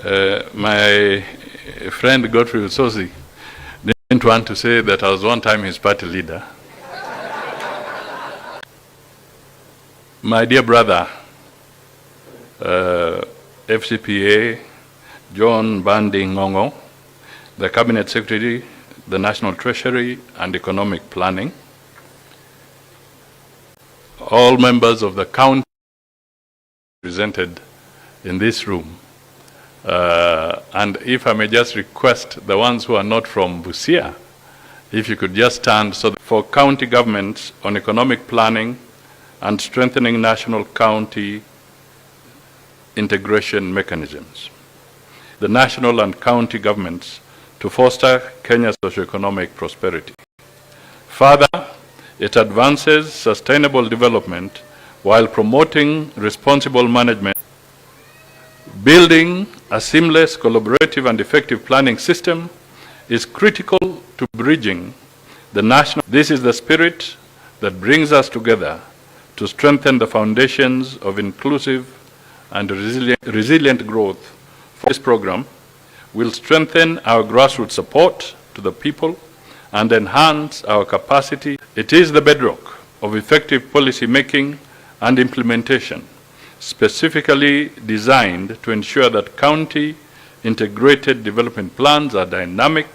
My friend Govts didn't want to say that I was one time his party leader. My dear brother, FCPA, John Bandi Ngongo, the Cabinet Secretary, the National Treasury and Economic Planning, all members of the county represented in this room, and if I may just request the ones who are not from Busia, if you could just stand so that for county governments on economic planning and strengthening national county integration mechanisms. The national and county governments to foster Kenya's socio-economic prosperity. Further, it advances sustainable development while promoting responsible management. Building a seamless, collaborative and effective planning system is critical to bridging the national. This is the spirit that brings us together to strengthen the foundations of inclusive and resilient growth. This program will strengthen our grassroots support to the people and enhance our capacity. It is the bedrock of effective policy making and implementation, specifically designed to ensure that county integrated development plans are dynamic,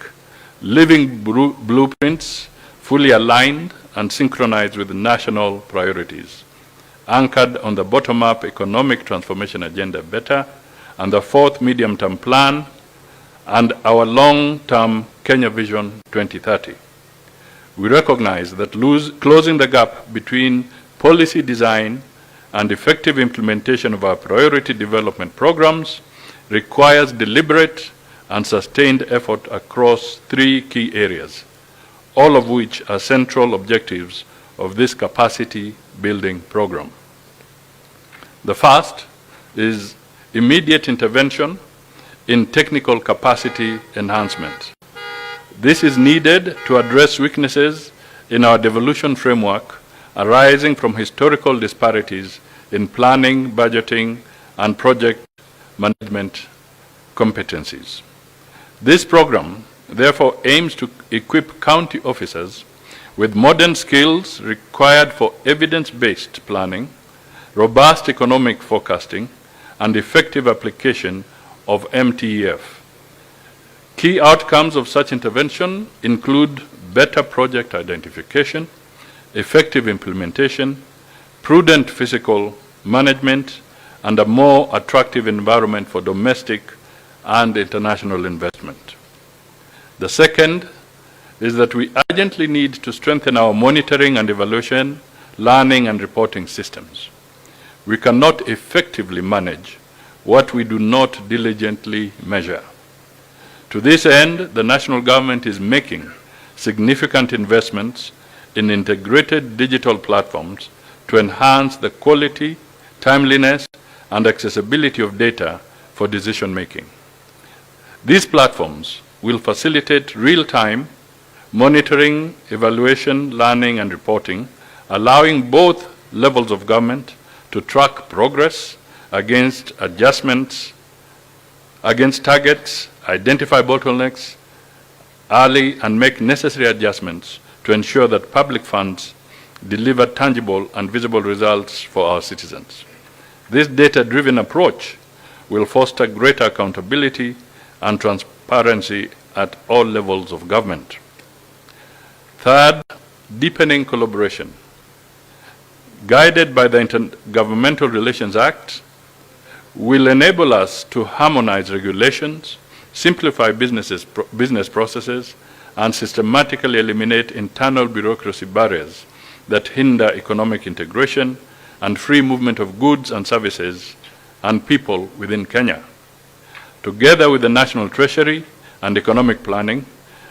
living blueprints, fully aligned and synchronized with national priorities, anchored on the bottom-up economic transformation agenda better, and the fourth medium-term plan, and our long-term Kenya Vision 2030. We recognize that closing the gap between policy design and effective implementation of our priority development programs requires deliberate and sustained effort across three key areas, all of which are central objectives of this capacity building program. The first is immediate intervention in technical capacity enhancement. This is needed to address weaknesses in our devolution framework arising from historical disparities in planning, budgeting, and project management competencies. This program therefore aims to equip county officers with modern skills required for evidence-based planning, robust economic forecasting, and effective application of MTEF. Key outcomes of such intervention include better project identification, effective implementation, prudent fiscal management, and a more attractive environment for domestic and international investment. The second is that we urgently need to strengthen our monitoring and evaluation, learning and reporting systems. We cannot effectively manage what we do not diligently measure. To this end, the national government is making significant investments in integrated digital platforms to enhance the quality, timeliness, and accessibility of data for decision making. These platforms will facilitate real-time monitoring, evaluation, learning, and reporting, allowing both levels of government to track progress against targets, identify bottlenecks early, and make necessary adjustments to ensure that public funds deliver tangible and visible results for our citizens. This data-driven approach will foster greater accountability and transparency at all levels of government. Third, deepening collaboration. Guided by the Intergovernmental Relations Act, will enable us to harmonize regulations, simplify business processes, and systematically eliminate internal bureaucracy barriers that hinder economic integration and free movement of goods and services and people within Kenya. Together with the National Treasury and Economic Planning,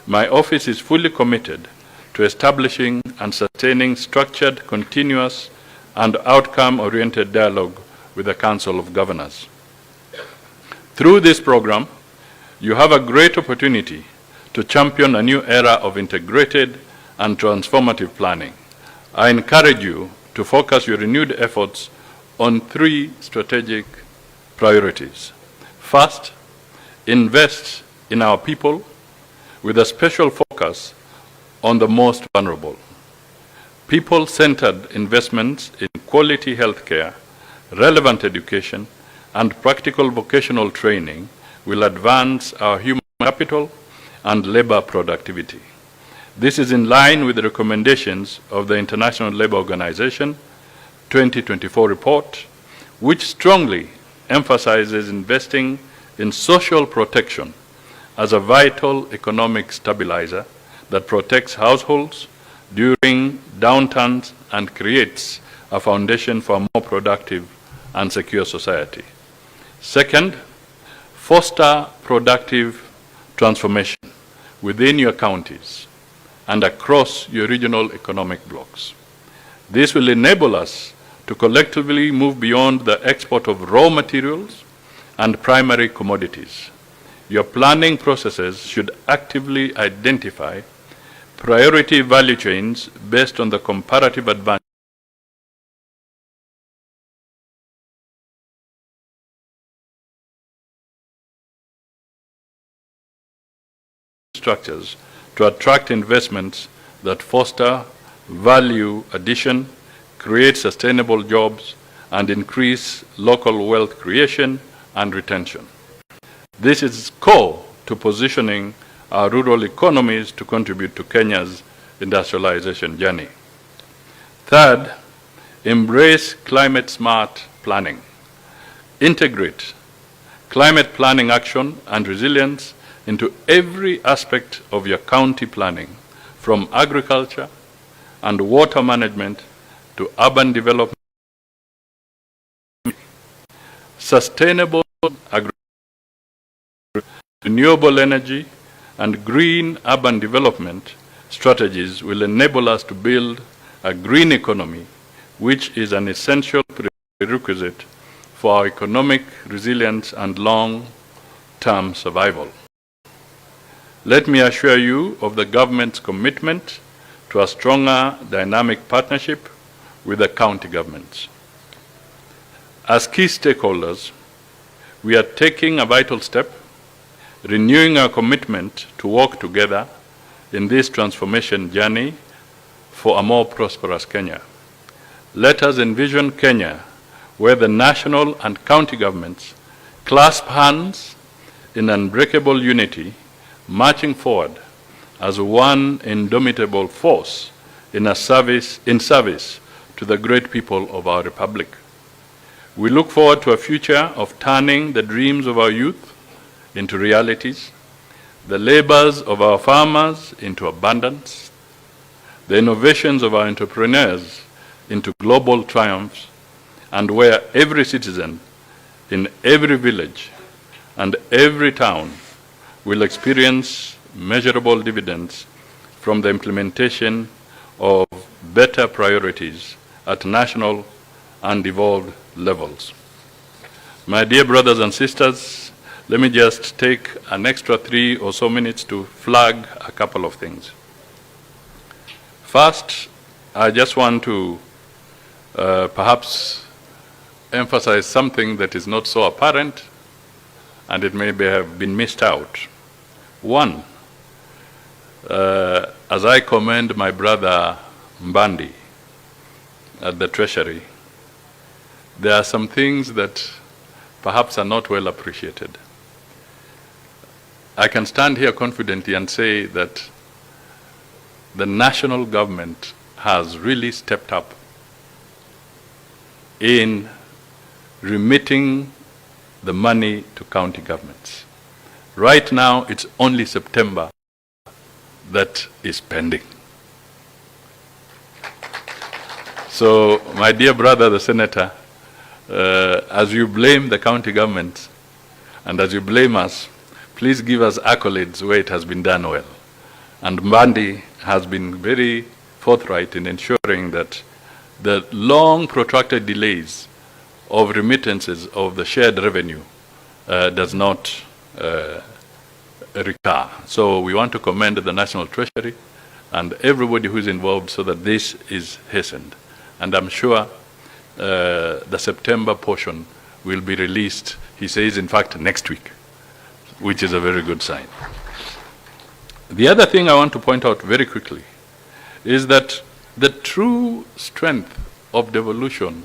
my office is fully committed to establishing and sustaining structured, continuous, and outcome-oriented dialogue with the Council of Governors. Through this program, you have a great opportunity to champion a new era of integrated and transformative planning. I encourage you to focus your renewed efforts on three strategic priorities. First, invest in our people with a special focus on the most vulnerable. People-centered investments in quality healthcare, relevant education, and practical vocational training will advance our human capital and labor productivity. This is in line with the recommendations of the International Labour Organization 2024 report, which strongly emphasizes investing in social protection as a vital economic stabilizer that protects households during downturns and creates a foundation for a more productive and secure society. Second, foster productive transformation within your counties and across your regional economic blocks. This will enable us to collectively move beyond the export of raw materials and primary commodities. Your planning processes should actively identify priority value chains based on the comparative advantage structures to attract investments that foster value addition, create sustainable jobs, and increase local wealth creation and retention. This is core to positioning our rural economies to contribute to Kenya's industrialization journey. Third, embrace climate-smart planning. Integrate climate planning action and resilience into every aspect of your county planning, from agriculture and water management to urban development. Sustainable agriculture, renewable energy, and green urban development strategies will enable us to build a green economy, which is an essential prerequisite for our economic resilience and long-term survival. Let me assure you of the government's commitment to a stronger dynamic partnership with the county governments. As key stakeholders, we are taking a vital step, renewing our commitment to work together in this transformation journey for a more prosperous Kenya. Let us envision Kenya where the national and county governments clasp hands in unbreakable unity, marching forward as one indomitable force in service to the great people of our republic. We look forward to a future of turning the dreams of our youth into realities, the labors of our farmers into abundance, the innovations of our entrepreneurs into global triumphs, and where every citizen in every village and every town will experience measurable dividends from the implementation of better priorities at national and devolved levels. My dear brothers and sisters, let me just take an extra 3 or so minutes to flag a couple of things. First, I just want to perhaps emphasize something that is not so apparent and it may have been missed out. One, as I commend my brother Mbandi at the Treasury, there are some things that perhaps are not well appreciated. I can stand here confidently and say that the national government has really stepped up in remitting the money to county governments. Right now, it's only September that is pending. So, my dear brother, the senator, as you blame the county governments and as you blame us, please give us accolades where it has been done well. And Mbandi has been very forthright in ensuring that the long protracted delays of remittances of the shared revenue does not recur. So we want to commend the National Treasury and everybody who is involved so that this is hastened. And I'm sure the September portion will be released, he says, in fact, next week. which is a very good sign. The other thing I want to point out very quickly is that the true strength of devolution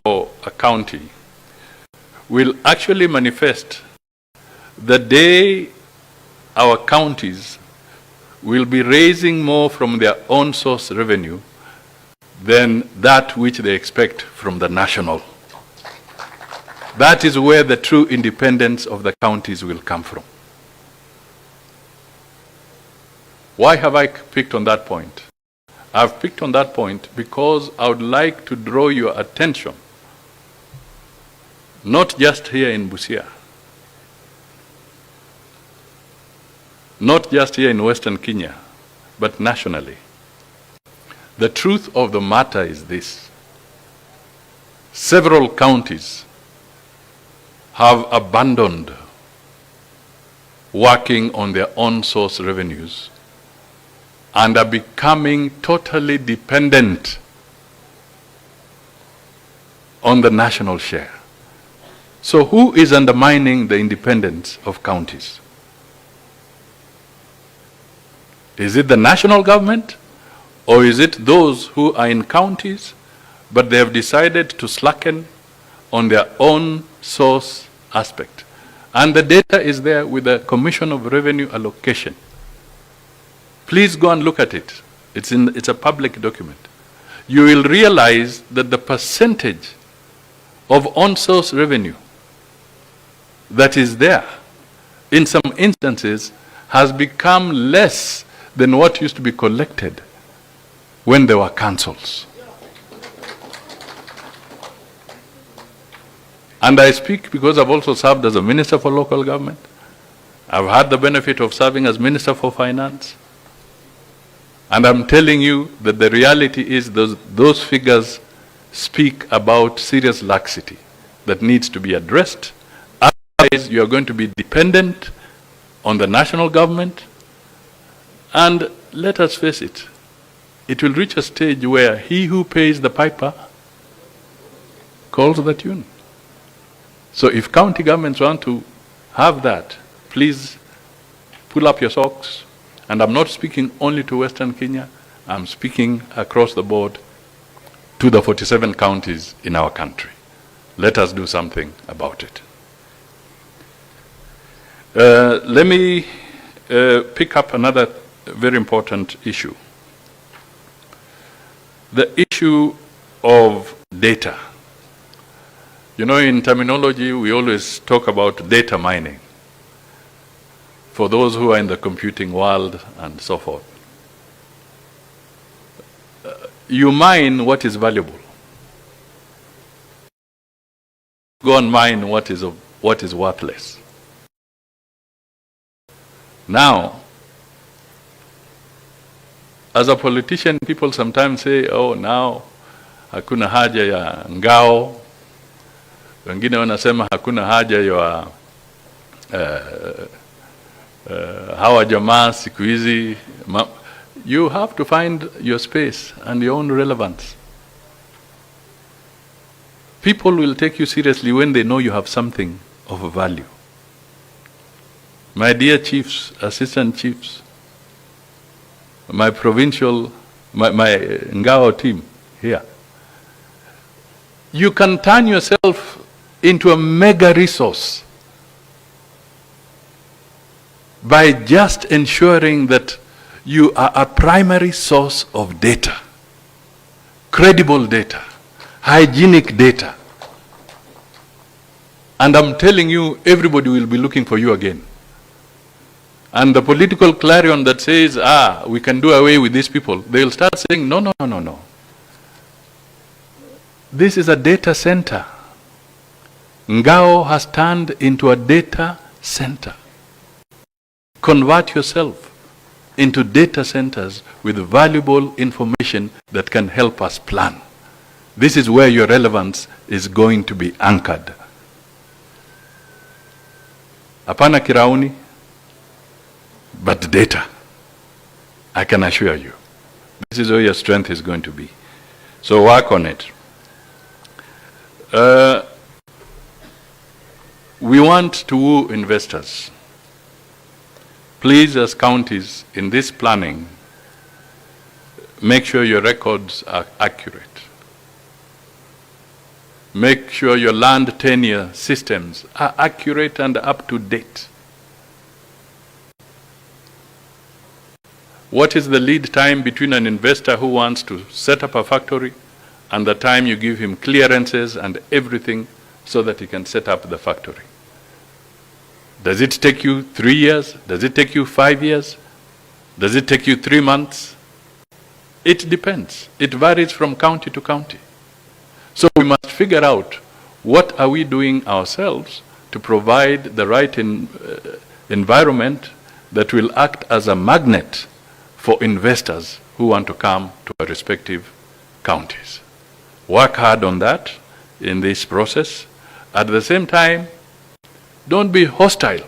or a county will actually manifest the day our counties will be raising more from their own source revenue than that which they expect from the national. That is where the true independence of the counties will come from. Why have I picked on that point? I've picked on that point because I would like to draw your attention, not just here in Busia, not just here in Western Kenya, but nationally. The truth of the matter is this: several counties have abandoned working on their own source revenues and are becoming totally dependent on the national share. So who is undermining the independence of counties? Is it the national government, or is it those who are in counties but they have decided to slacken on their own source aspect? And the data is there with the Commission of Revenue Allocation. Please go and look at it. It's a public document. You will realize that the percentage of on-source revenue that is there, in some instances, has become less than what used to be collected when there were councils. And I speak because I've also served as a Minister for Local Government. I've had the benefit of serving as Minister for Finance. And I'm telling you that the reality is those figures speak about serious laxity that needs to be addressed. Otherwise, you are going to be dependent on the national government. And let us face it, it will reach a stage where he who pays the piper calls the tune. So if county governments want to have that, please pull up your socks. And I'm not speaking only to Western Kenya, I'm speaking across the board to the 47 counties in our country. Let us do something about it. Let me pick up another very important issue. The issue of data. You know, in terminology, we always talk about data mining for those who are in the computing world and so forth. You mine what is valuable. Go and mine what is worthless. Now, as a politician, people sometimes say, oh, now hakuna haja ya ngao. Wengine wanasema hakuna haja ya hawa jamaa siku hizi. You have to find your space and your own relevance. People will take you seriously when they know you have something of value. My dear chiefs, assistant chiefs, my provincial, my Ngao team here, you can turn yourself into a mega resource by just ensuring that you are a primary source of data, credible data, hygienic data. And I'm telling you, everybody will be looking for you again. And the political clarion that says, we can do away with these people, they'll start saying, no, no, no, no, no. This is a data center. Ngao has turned into a data center. Convert yourself into data centers with valuable information that can help us plan. This is where your relevance is going to be anchored. Hapana kirauni, but data. I can assure you. This is where your strength is going to be. So work on it. We want to woo investors. Please, as counties in this planning, make sure your records are accurate. Make sure your land tenure systems are accurate and up to date. What is the lead time between an investor who wants to set up a factory and the time you give him clearances and everything so that he can set up the factory? Does it take you 3 years? Does it take you 5 years? Does it take you 3 months? It depends. It varies from county to county. So we must figure out what are we doing ourselves to provide the right environment that will act as a magnet for investors who want to come to our respective counties. Work hard on that in this process. At the same time, don't be hostile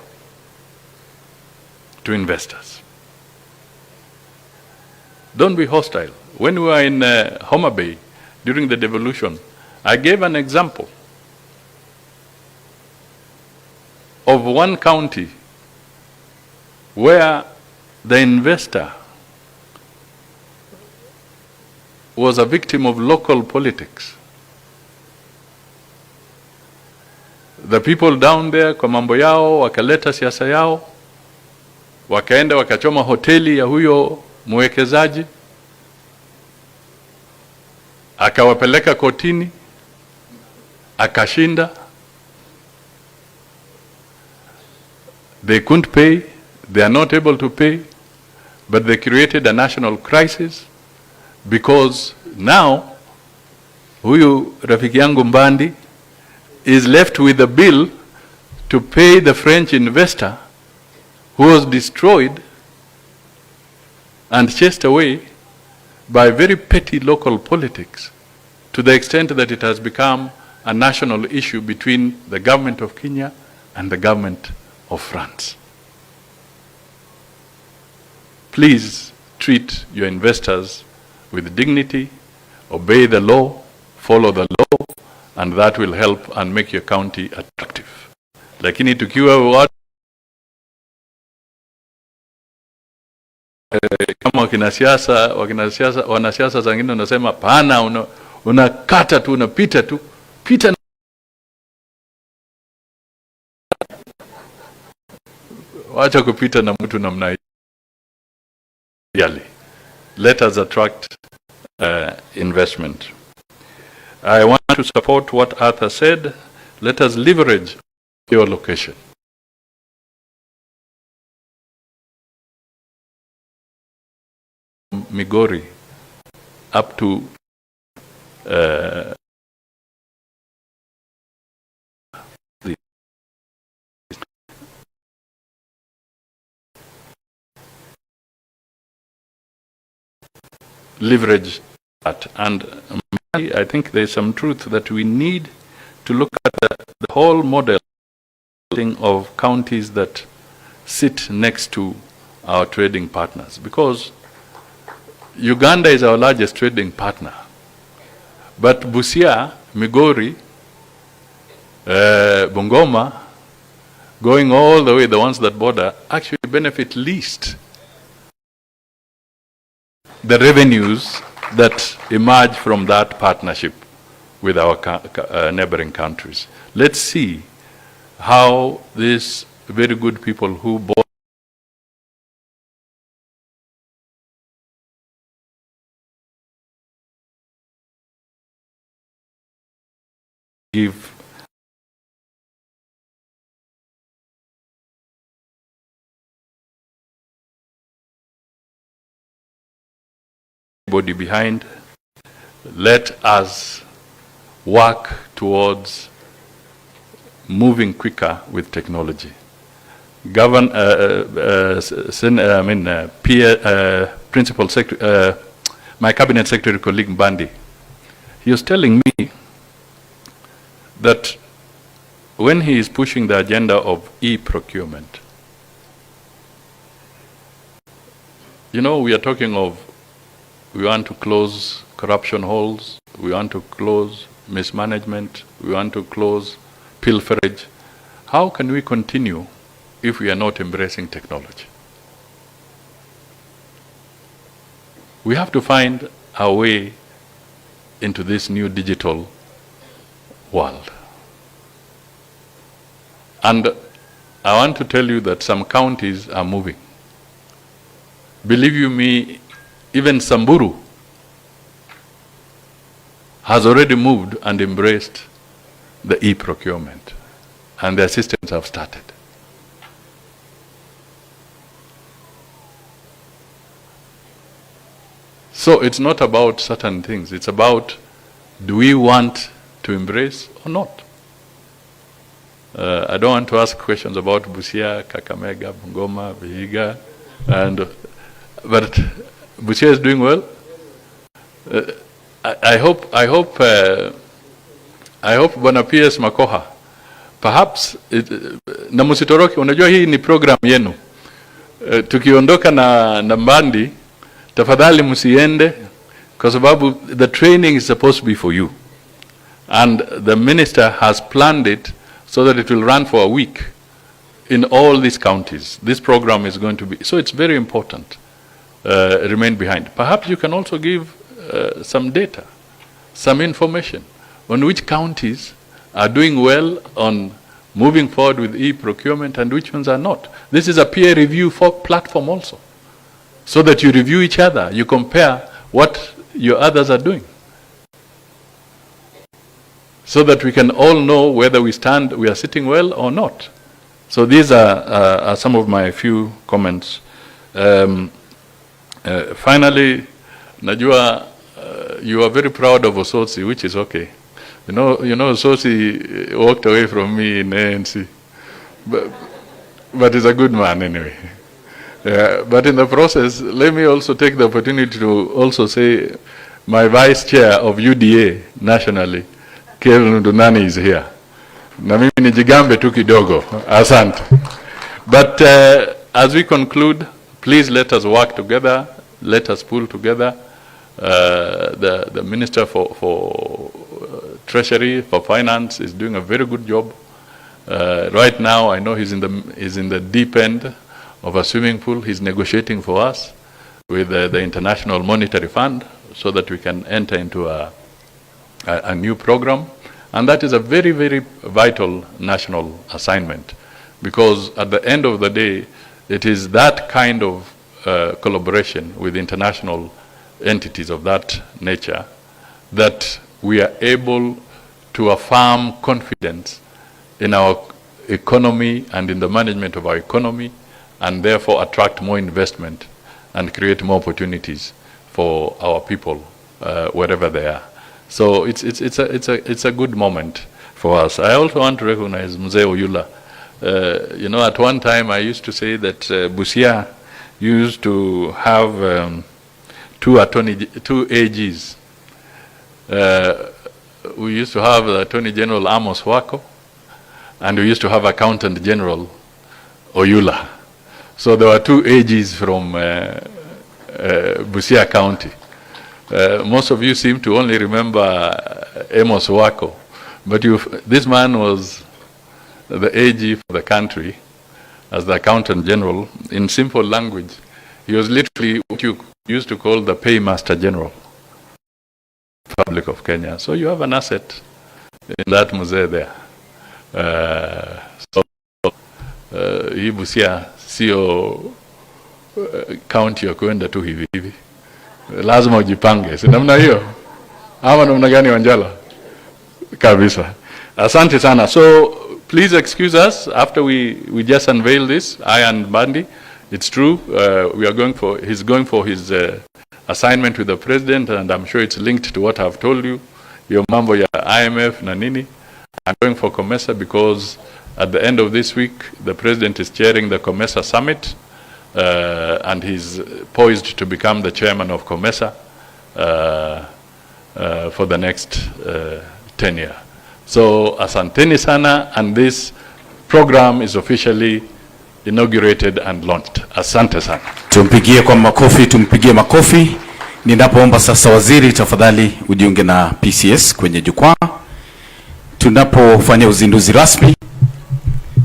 to investors. Don't be hostile. When we were in Homa Bay during the devolution, I gave an example of one county where the investor was a victim of local politics. The people down there kwa mambo yao wakaleta siasa yao, wakaenda wakachoma hoteli ya huyo mwekezaji, akawapeleka kotini, akashinda. They couldn't pay, they are not able to pay, but they created a national crisis because now huyu rafiki yangu Mbandi is left with a bill to pay the French investor who was destroyed and chased away by very petty local politics, to the extent that it has become a national issue between the government of Kenya and the government of France. Please treat your investors with dignity, obey the law, follow the law, and that will help and make your county attractive. Lakini tukiwa watu kama wanasiasa zingine unasema pana, unakata tu, unapita tu, pita. Wacha kupita na mtu namna hii. Let us attract investment. I want to support what Arthur said. Let us leverage your location. Migori up to leverage that. And I think there's some truth that we need to look at the whole model of counties that sit next to our trading partners, because Uganda is our largest trading partner, but Busia, Migori, Bungoma, going all the way, the ones that border, actually benefit least the revenues that emerge from that partnership with our neighboring countries. Let's see how these very good people who bought give body behind. Let us work towards moving quicker with technology. Principal Secretary, my Cabinet Secretary colleague Mbandi, he was telling me that when he is pushing the agenda of e-procurement, you know, we are talking of, we want to close corruption holes, we want to close mismanagement, we want to close pilferage, how can we continue if we are not embracing technology? We have to find our way into this new digital world. And I want to tell you that some counties are moving. Believe you me, even Samburu has already moved and embraced the e-procurement, and their systems have started. So it's not about certain things, it's about, do we want to embrace or not? I don't want to ask questions about Busia, Kakamega, Bungoma, Vihiga, but Busia is doing well. I hope Bwana PS Makoha, perhaps na musitoroki, unajua hii ni program yenu. Tukiondoka na Mbandi, tafadhali musiende, kwa sababu the training is supposed to be for you. And the minister has planned it so that it will run for a week in all these counties. This program is going to be, so it's very important. Remain behind. Perhaps you can also give some data, some information on which counties are doing well on moving forward with e-procurement and which ones are not. This is a peer review platform also, so that you review each other, you compare what your others are doing, so that we can all know whether we are sitting well or not. So these are some of my few comments. Finally, Najua, you are very proud of Ososi, which is okay. You know, Ososi walked away from me in ANC, but he's a good man anyway. But in the process, let me also take the opportunity to also say my vice chair of UDA nationally, Kevin Dunani, is here. Na mimi nijigambe tu kidogo. Asante. But as we conclude, please let us work together. Let us pull together. The Minister for Treasury, for Finance, is doing a very good job. Right now, I know he's in the deep end of a swimming pool. He's negotiating for us with the International Monetary Fund so that we can enter into a new program. And that is a very, very vital national assignment, because at the end of the day, it is that kind of collaboration with international entities of that nature that we are able to affirm confidence in our economy and in the management of our economy, and therefore attract more investment and create more opportunities for our people wherever they are. So it's a good moment for us. I also want to recognize Mzee Oyula. You know, at one time I used to say that Busia used to have two AGs. We used to have the Attorney General Amos Wako, and we used to have Accountant General Oyula. So there were two AGs from Busia County. Most of you seem to only remember Amos Wako, but this man was the AG for the country as the Accountant General. In simple language, he was literally what you used to call the Paymaster General, Republic of Kenya. So you have an asset in that muzee there. Hii Busia sio county ya kuenda tu hivi hivi. Lazima ujipange. Si namna hiyo? Ama namna gani Wanjala? Kabisa. Asante sana. So please excuse us after we just unveil this, I and Bandi. It's true, he's going for his assignment with the president, and I'm sure it's linked to what I've told you. Your mambo ya IMF na nini. I'm going for COMESA because at the end of this week, the president is chairing the COMESA summit, and he's poised to become the chairman of COMESA for the next 10 years. So asanteni sana, and this program is officially inaugurated and launched. Asante sana. Tumpigie makofi. Ninapoomba sasa waziri, tafadhali ujiunge na PCS kwenye jukwaa tunapofanya uzinduzi rasmi.